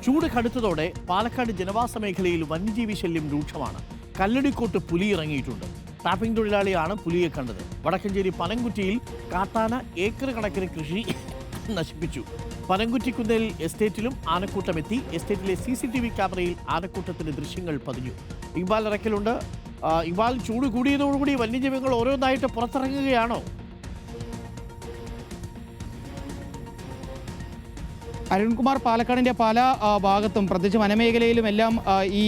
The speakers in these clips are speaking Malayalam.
ചൂട് കടുത്തതോടെ പാലക്കാട് ജനവാസ മേഖലയിൽ വന്യജീവി ശല്യം രൂക്ഷമാണ്. കല്ലടിക്കോട്ട് പുലി ഇറങ്ങിയിട്ടുണ്ട്. ടാപ്പിംഗ് തൊഴിലാളിയാണ് പുലിയെ കണ്ടത്. വടക്കഞ്ചേരി പനംകുറ്റിയിൽ കാട്ടാന ഏക്കർ കണക്കിന് കൃഷി നശിപ്പിച്ചു. പനംകുറ്റിക്കുന്നേൽ എസ്റ്റേറ്റിലും ആനക്കൂട്ടമെത്തി. എസ്റ്റേറ്റിലെ CCTV ക്യാമറയിൽ ആനക്കൂട്ടത്തിന്റെ ദൃശ്യങ്ങൾ പതിഞ്ഞു. ഇക്ബാൽ ഇറക്കലുണ്ട്. ഇക്ബാൽ, ചൂട് കൂടിയതോടുകൂടി വന്യജീവികൾ ഓരോന്നായിട്ട് പുറത്തിറങ്ങുകയാണോ? അരുൺകുമാർ, പാലക്കാടിൻ്റെ പല ഭാഗത്തും പ്രത്യേകിച്ച് വനമേഖലയിലും എല്ലാം ഈ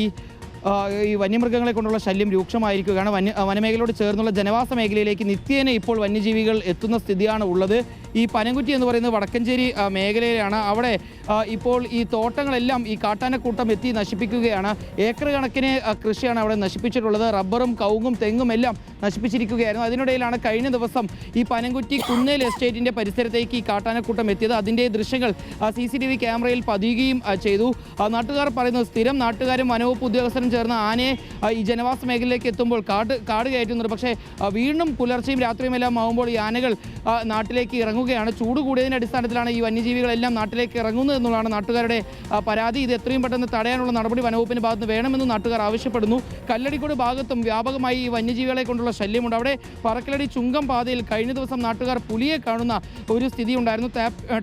വന്യമൃഗങ്ങളെ കൊണ്ടുള്ള ശല്യം രൂക്ഷമായിരിക്കുകയാണ്. വനമേഖലയോട് ചേർന്നുള്ള ജനവാസ മേഖലയിലേക്ക് നിത്യേന ഇപ്പോൾ വന്യജീവികൾ എത്തുന്ന സ്ഥിതിയാണ് ഉള്ളത്. ഈ പനംകുറ്റി എന്ന് പറയുന്നത് വടക്കഞ്ചേരി മേഖലയിലാണ്. അവിടെ ഇപ്പോൾ ഈ തോട്ടങ്ങളെല്ലാം ഈ കാട്ടാനക്കൂട്ടം എത്തി നശിപ്പിക്കുകയാണ്. ഏക്കർ കണക്കിന് കൃഷിയാണ് അവിടെ നശിപ്പിച്ചിട്ടുള്ളത്. റബ്ബറും കവുങ്ങും തെങ്ങും എല്ലാം നശിപ്പിച്ചിരിക്കുകയായിരുന്നു. അതിനിടയിലാണ് കഴിഞ്ഞ ദിവസം ഈ പനംകുറ്റി കുന്നേൽ എസ്റ്റേറ്റിൻ്റെ പരിസരത്തേക്ക് ഈ കാട്ടാനക്കൂട്ടം എത്തിയത്. അതിൻ്റെ ദൃശ്യങ്ങൾ CCTV ക്യാമറയിൽ പതിയുകയും ചെയ്തു. നാട്ടുകാർ പറയുന്നത് സ്ഥിരം നാട്ടുകാരും വനവകുപ്പ് ഉദ്യോഗസ്ഥരും ചേർന്ന് ആനയെ ഈ ജനവാസ മേഖലയിലേക്ക് എത്തുമ്പോൾ കാട് കയറ്റുന്നുണ്ട്. പക്ഷേ വീണ്ടും പുലർച്ചെയും രാത്രിയുമെല്ലാം ആകുമ്പോൾ ഈ ആനകൾ നാട്ടിലേക്ക് ഇറങ്ങുകയാണ്. ചൂട് കൂടിയതിൻ്റെ അടിസ്ഥാനത്തിലാണ് ഈ വന്യജീവികളെല്ലാം നാട്ടിലേക്ക് ഇറങ്ങുന്നത് എന്നുള്ളതാണ് നാട്ടുകാരുടെ പരാതി. ഇത് എത്രയും പെട്ടെന്ന് തടയാനുള്ള നടപടി വനവകുപ്പിൻ്റെ ഭാഗത്ത് വേണമെന്ന് നാട്ടുകാർ ആവശ്യപ്പെടുന്നു. കല്ലടിക്കോട് ഭാഗത്തും വ്യാപകമായി ഈ വന്യജീവികളെ കൊണ്ടുള്ള ശല്യമുണ്ട്. അവിടെ പറക്കലടി ചുങ്കം പാതയിൽ കഴിഞ്ഞ ദിവസം നാട്ടുകാർ പുലിയെ കാണുന്ന ഒരു സ്ഥിതി ഉണ്ടായിരുന്നു.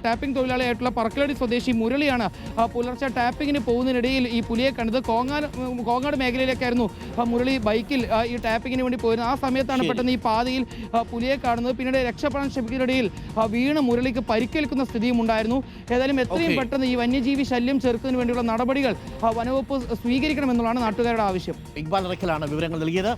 ടാപ്പിംഗ് തൊഴിലാളിയായിട്ടുള്ള പറക്കലടി സ്വദേശി മുരളിയാണ് പുലർച്ചെ ടാപ്പിങ്ങിന് പോകുന്നതിനിടയിൽ ഈ പുലിയെ കണ്ടത്. കോങ്ങാട് മേഖലയിലേക്കായിരുന്നു മുരളി ബൈക്കിൽ ഈ ടാപ്പിങ്ങിന് വേണ്ടി പോയിരുന്നത്. ആ സമയത്താണ് പെട്ടെന്ന് ഈ പാതയിൽ പുലിയെ കാണുന്നത്. പിന്നീട് രക്ഷപ്പെടാൻ ശ്രമിക്കുന്നതിനിടയിൽ വീണ് മുരളിക്ക് പരിക്കേൽക്കുന്ന സ്ഥിതിയും ഉണ്ടായിരുന്നു. ഏതായാലും എത്രയും പെട്ടെന്ന് ഈ വന്യജീവി ശല്യം ചെറുക്കുന്നതിന് വേണ്ടിയുള്ള നടപടികൾ വനവകുപ്പ് സ്വീകരിക്കണമെന്നുള്ളതാണ് നാട്ടുകാരുടെ ആവശ്യം. ഇക്ബാൽ ഇറക്കലാണ് വിവരങ്ങൾ നൽകിയത്.